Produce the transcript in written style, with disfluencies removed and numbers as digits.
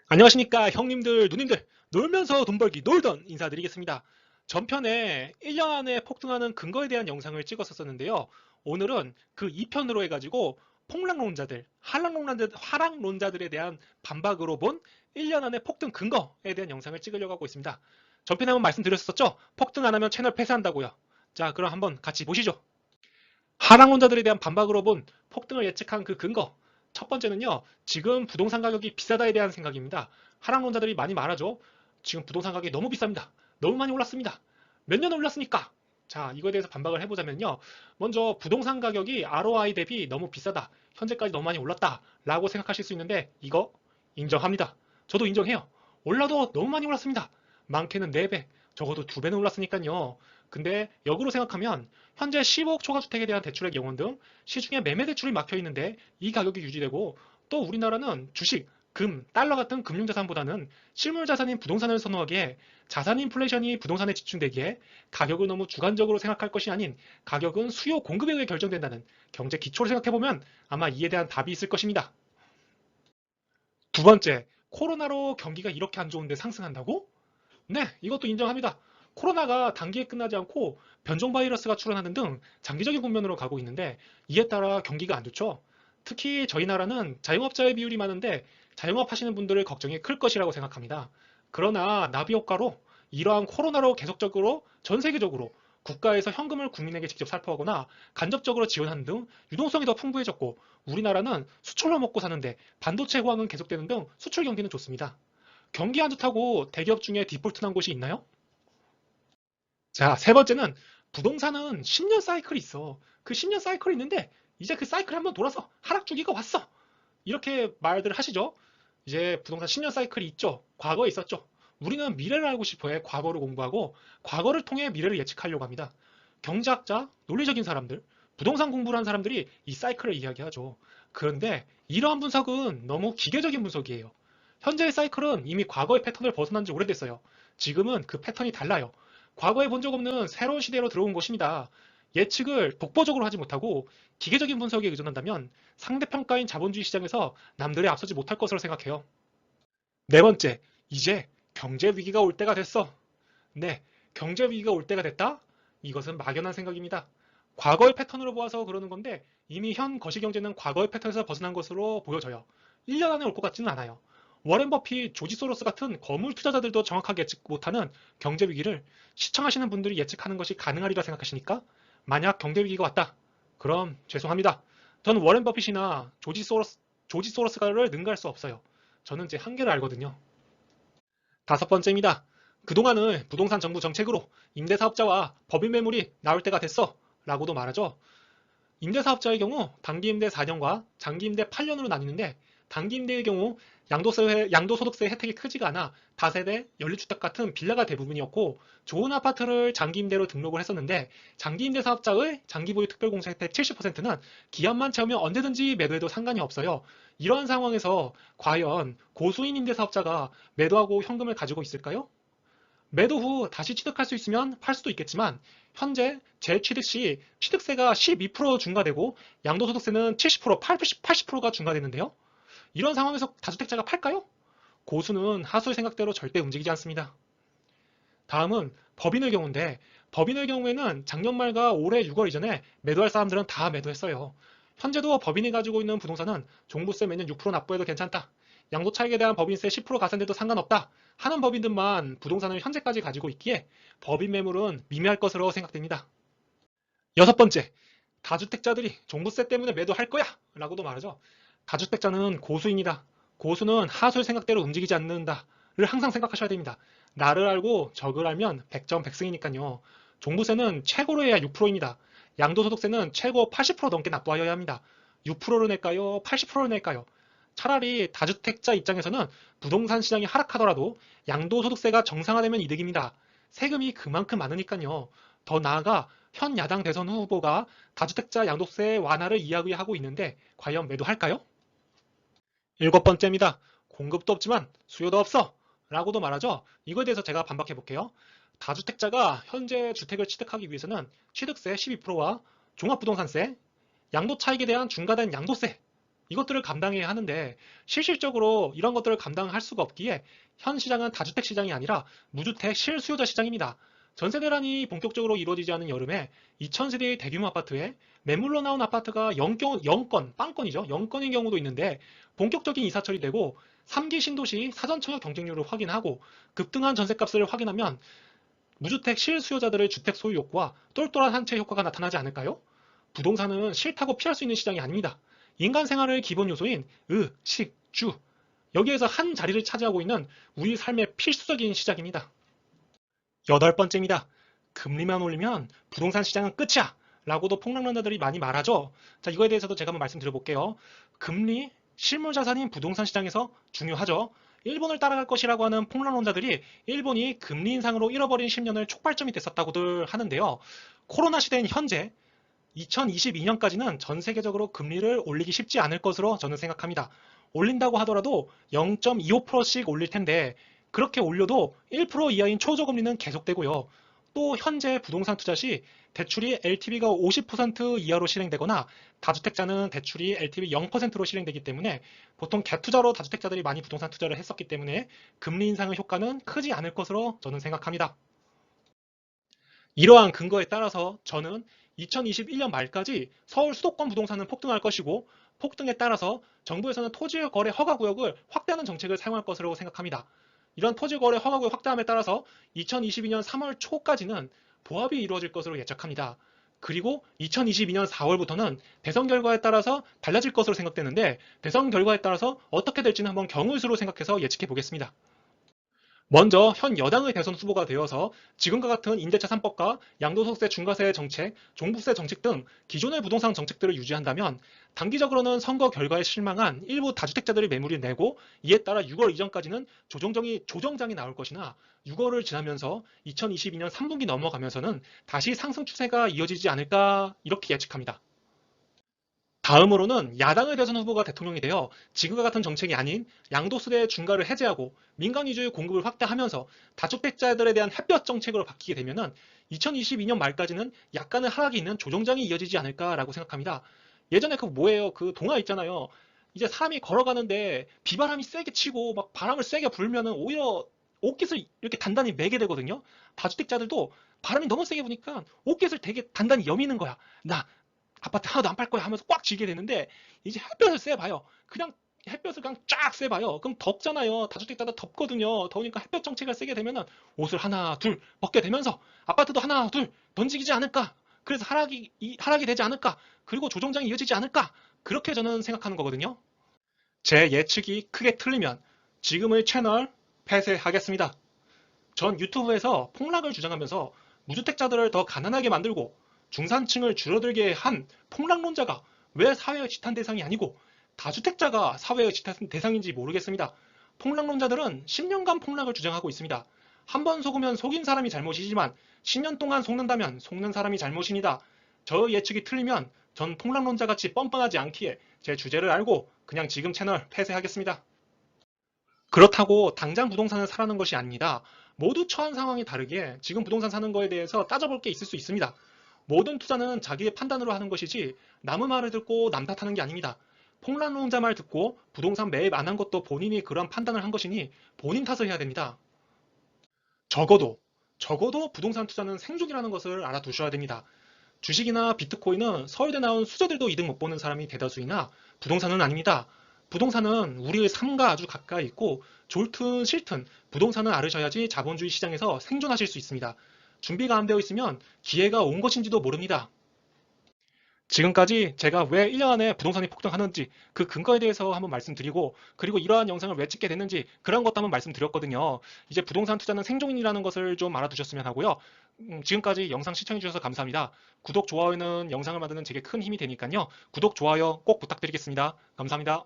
안녕하십니까 형님들 누님들, 놀면서 돈 벌기 놀던 인사드리겠습니다. 전편에 1년 안에 폭등하는 근거에 대한 영상을 찍었었는데요. 오늘은 그 2편으로 해가지고 폭락론자들, 하락론자들에 대한 반박으로 본 1년 안에 폭등 근거에 대한 영상을 찍으려고 하고 있습니다. 전편에 한번 말씀드렸었죠? 폭등 안 하면 채널 폐쇄한다고요. 자, 그럼 한번 같이 보시죠. 하락론자들에 대한 반박으로 본 폭등을 예측한 그 근거. 첫 번째는요, 지금 부동산 가격이 비싸다에 대한 생각입니다. 하락론자들이 많이 말하죠. 지금 부동산 가격이 너무 비쌉니다. 너무 많이 올랐습니다. 몇 년 올랐습니까? 자, 이거에 대해서 반박을 해보자면요. 먼저 부동산 가격이 ROI 대비 너무 비싸다. 현재까지 너무 많이 올랐다. 라고 생각하실 수 있는데 이거 인정합니다. 저도 인정해요. 올라도 너무 많이 올랐습니다. 많게는 4배, 적어도 2배는 올랐으니까요. 근데 역으로 생각하면 현재 15억 초과주택에 대한 대출액 영원 등 시중에 매매 대출이 막혀 있는데 이 가격이 유지되고 또 우리나라는 주식, 금, 달러 같은 금융자산보다는 실물자산인 부동산을 선호하기에 자산 인플레이션이 부동산에 집중되기에 가격을 너무 주관적으로 생각할 것이 아닌 가격은 수요 공급에 의해 결정된다는 경제 기초를 생각해보면 아마 이에 대한 답이 있을 것입니다. 두 번째, 코로나로 경기가 이렇게 안 좋은데 상승한다고? 네, 이것도 인정합니다. 코로나가 단기에 끝나지 않고 변종 바이러스가 출현하는 등 장기적인 국면으로 가고 있는데 이에 따라 경기가 안 좋죠. 특히 저희 나라는 자영업자의 비율이 많은데 자영업 하시는 분들의 걱정이 클 것이라고 생각합니다. 그러나 나비 효과로 이러한 코로나로 계속적으로 전 세계적으로 국가에서 현금을 국민에게 직접 살포하거나 간접적으로 지원하는 등 유동성이 더 풍부해졌고 우리나라는 수출로 먹고 사는데 반도체 호황은 계속되는 등 수출 경기는 좋습니다. 경기 안 좋다고 대기업 중에 디폴트 난 곳이 있나요? 자, 세 번째는 부동산은 10년 사이클이 있어. 그 10년 사이클이 있는데 이제 그 사이클이 한번 돌아서 하락 주기가 왔어. 이렇게 말들 하시죠. 이제 부동산 10년 사이클이 있죠. 과거에 있었죠. 우리는 미래를 알고 싶어해 과거를 공부하고 과거를 통해 미래를 예측하려고 합니다. 경제학자, 논리적인 사람들, 부동산 공부를 한 사람들이 이 사이클을 이야기하죠. 그런데 이러한 분석은 너무 기계적인 분석이에요. 현재의 사이클은 이미 과거의 패턴을 벗어난 지 오래됐어요. 지금은 그 패턴이 달라요. 과거에 본 적 없는 새로운 시대로 들어온 것입니다. 예측을 독보적으로 하지 못하고 기계적인 분석에 의존한다면 상대평가인 자본주의 시장에서 남들이 앞서지 못할 것으로 생각해요. 네 번째, 이제 경제 위기가 올 때가 됐어. 네, 경제 위기가 올 때가 됐다? 이것은 막연한 생각입니다. 과거의 패턴으로 보아서 그러는 건데 이미 현 거시경제는 과거의 패턴에서 벗어난 것으로 보여져요. 1년 안에 올 것 같지는 않아요. 워렌 버핏, 조지 소로스 같은 거물 투자자들도 정확하게 예측 못하는 경제 위기를 시청하시는 분들이 예측하는 것이 가능하리라 생각하시니까 만약 경제 위기가 왔다. 그럼 죄송합니다. 전 워렌 버핏이나 조지 소로스가를 능가할 수 없어요. 저는 제 한계를 알거든요. 다섯 번째입니다. 그동안은 부동산 정부 정책으로 임대사업자와 법인 매물이 나올 때가 됐어 라고도 말하죠. 임대사업자의 경우 단기임대 4년과 장기임대 8년으로 나뉘는데 단기임대의 경우 양도소득세 혜택이 크지가 않아 다세대, 연립주택 같은 빌라가 대부분이었고 좋은 아파트를 장기임대로 등록을 했었는데 장기임대 사업자의 장기보유 특별공제 혜택 70%는 기한만 채우면 언제든지 매도해도 상관이 없어요. 이러한 상황에서 과연 고수인 임대사업자가 매도하고 현금을 가지고 있을까요? 매도 후 다시 취득할 수 있으면 팔 수도 있겠지만 현재 재취득 시 취득세가 12% 중과되고 양도소득세는 70%, 80%가 중과되는데요. 이런 상황에서 다주택자가 팔까요? 고수는 하수의 생각대로 절대 움직이지 않습니다. 다음은 법인의 경우인데 법인의 경우에는 작년 말과 올해 6월 이전에 매도할 사람들은 다 매도했어요. 현재도 법인이 가지고 있는 부동산은 종부세 매년 6% 납부해도 괜찮다. 양도 차익에 대한 법인세 10% 가산돼도 상관없다 하는 법인들만 부동산을 현재까지 가지고 있기에 법인 매물은 미미할 것으로 생각됩니다. 여섯 번째, 다주택자들이 종부세 때문에 매도할 거야 라고도 말하죠. 다주택자는 고수입니다. 고수는 하수의 생각대로 움직이지 않는다를 항상 생각하셔야 됩니다. 나를 알고 적을 알면 백전백승이니까요. 종부세는 최고로 해야 6%입니다. 양도소득세는 최고 80% 넘게 납부하여야 합니다. 6%를 낼까요? 80%를 낼까요? 차라리 다주택자 입장에서는 부동산 시장이 하락하더라도 양도소득세가 정상화되면 이득입니다. 세금이 그만큼 많으니까요. 더 나아가 현 야당 대선 후보가 다주택자 양도세 완화를 이야기하고 있는데 과연 매도할까요? 일곱 번째입니다. 공급도 없지만 수요도 없어 라고도 말하죠. 이거에 대해서 제가 반박해 볼게요. 다주택자가 현재 주택을 취득하기 위해서는 취득세 12%와 종합부동산세, 양도 차익에 대한 중과된 양도세 이것들을 감당해야 하는데 실질적으로 이런 것들을 감당할 수가 없기에 현 시장은 다주택 시장이 아니라 무주택 실수요자 시장입니다. 전세 대란이 본격적으로 이루어지지 않은 여름에 2000세대의 대규모 아파트에 매물로 나온 아파트가 0건, 빵건이죠. 0건인 경우도 있는데 본격적인 이사 처리되고 3기 신도시 사전 청약 경쟁률을 확인하고 급등한 전세값을 확인하면 무주택 실수요자들의 주택 소유 욕구와 똘똘한 한 채 효과가 나타나지 않을까요? 부동산은 싫다고 피할 수 있는 시장이 아닙니다. 인간 생활의 기본 요소인 식, 주 여기에서 한 자리를 차지하고 있는 우리 삶의 필수적인 시작입니다. 여덟 번째입니다. 금리만 올리면 부동산 시장은 끝이야 라고도 폭락론자들이 많이 말하죠. 자, 이거에 대해서도 제가 한번 말씀드려볼게요. 금리, 실물 자산인 부동산 시장에서 중요하죠. 일본을 따라갈 것이라고 하는 폭락론자들이 일본이 금리 인상으로 잃어버린 10년을 촉발점이 됐었다고들 하는데요. 코로나 시대인 현재 2022년까지는 전 세계적으로 금리를 올리기 쉽지 않을 것으로 저는 생각합니다. 올린다고 하더라도 0.25%씩 올릴 텐데 그렇게 올려도 1% 이하인 초저금리는 계속되고요. 또 현재 부동산 투자 시 대출이 LTV가 50% 이하로 실행되거나 다주택자는 대출이 LTV 0%로 실행되기 때문에 보통 갭투자로 다주택자들이 많이 부동산 투자를 했었기 때문에 금리 인상의 효과는 크지 않을 것으로 저는 생각합니다. 이러한 근거에 따라서 저는 2021년 말까지 서울 수도권 부동산은 폭등할 것이고 폭등에 따라서 정부에서는 토지거래 허가구역을 확대하는 정책을 사용할 것으로 생각합니다. 이런 토지거래 허가구역 확대함에 따라서 2022년 3월 초까지는 보합이 이루어질 것으로 예측합니다. 그리고 2022년 4월부터는 대선 결과에 따라서 달라질 것으로 생각되는데 대선 결과에 따라서 어떻게 될지는 한번 경우수로 생각해서 예측해 보겠습니다. 먼저 현 여당의 대선 후보가 되어서 지금과 같은 임대차 3법과 양도소득세 중과세 정책, 종부세 정책 등 기존의 부동산 정책들을 유지한다면 단기적으로는 선거 결과에 실망한 일부 다주택자들이 매물이 내고 이에 따라 6월 이전까지는 조정장이 나올 것이나 6월을 지나면서 2022년 3분기 넘어가면서는 다시 상승 추세가 이어지지 않을까 이렇게 예측합니다. 다음으로는 야당의 대선 후보가 대통령이 되어 지금과 같은 정책이 아닌 양도세대 중과를 해제하고 민간 위주의 공급을 확대하면서 다주택자들에 대한 햇볕 정책으로 바뀌게 되면은 2022년 말까지는 약간의 하락이 있는 조정장이 이어지지 않을까라고 생각합니다. 예전에 그 뭐예요? 그 동화 있잖아요. 이제 사람이 걸어가는데 비바람이 세게 치고 막 바람을 세게 불면은 오히려 옷깃을 이렇게 단단히 매게 되거든요. 다주택자들도 바람이 너무 세게 부니까 옷깃을 되게 단단히 여미는 거야. 나 아파트 하나도 안 팔 거야 하면서 꽉 쥐게 되는데 이제 햇볕을 쐬봐요. 그냥 햇볕을 그냥 쫙 쐬봐요. 그럼 덥잖아요. 다주택자도 덥거든요. 더우니까 햇볕 정책을 쓰게 되면은 옷을 하나 둘 벗게 되면서 아파트도 하나 둘 던지지 않을까. 그래서 하락이 되지 않을까. 그리고 조정장이 이어지지 않을까. 그렇게 저는 생각하는 거거든요. 제 예측이 크게 틀리면 지금의 채널 폐쇄하겠습니다. 전 유튜브에서 폭락을 주장하면서 무주택자들을 더 가난하게 만들고 중산층을 줄어들게 한 폭락론자가 왜 사회의 지탄 대상이 아니고 다주택자가 사회의 지탄 대상인지 모르겠습니다. 폭락론자들은 10년간 폭락을 주장하고 있습니다. 한 번 속으면 속인 사람이 잘못이지만 10년 동안 속는다면 속는 사람이 잘못입니다. 저 예측이 틀리면 전 폭락론자같이 뻔뻔하지 않기에 제 주제를 알고 그냥 지금 채널 폐쇄하겠습니다. 그렇다고 당장 부동산을 사라는 것이 아닙니다. 모두 처한 상황이 다르기에 지금 부동산 사는 거에 대해서 따져볼 게 있을 수 있습니다. 모든 투자는 자기의 판단으로 하는 것이지 남의 말을 듣고 남 탓하는 게 아닙니다. 폭락론자 말 듣고 부동산 매입 안 한 것도 본인이 그런 판단을 한 것이니 본인 탓을 해야 됩니다. 적어도 부동산 투자는 생존이라는 것을 알아두셔야 됩니다. 주식이나 비트코인은 서울대 나온 수재들도 이득 못 보는 사람이 대다수이나 부동산은 아닙니다. 부동산은 우리의 삶과 아주 가까이 있고 좋든 싫든 부동산은 알으셔야지 자본주의 시장에서 생존하실 수 있습니다. 준비가 안 되어 있으면 기회가 온 것인지도 모릅니다. 지금까지 제가 왜 1년 안에 부동산이 폭등하는지 그 근거에 대해서 한번 말씀드리고 그리고 이러한 영상을 왜 찍게 됐는지 그런 것도 한번 말씀드렸거든요. 이제 부동산 투자는 생존이라는 것을 좀 알아두셨으면 하고요. 지금까지 영상 시청해 주셔서 감사합니다. 구독, 좋아요는 영상을 만드는 제게 큰 힘이 되니까요. 구독, 좋아요 꼭 부탁드리겠습니다. 감사합니다.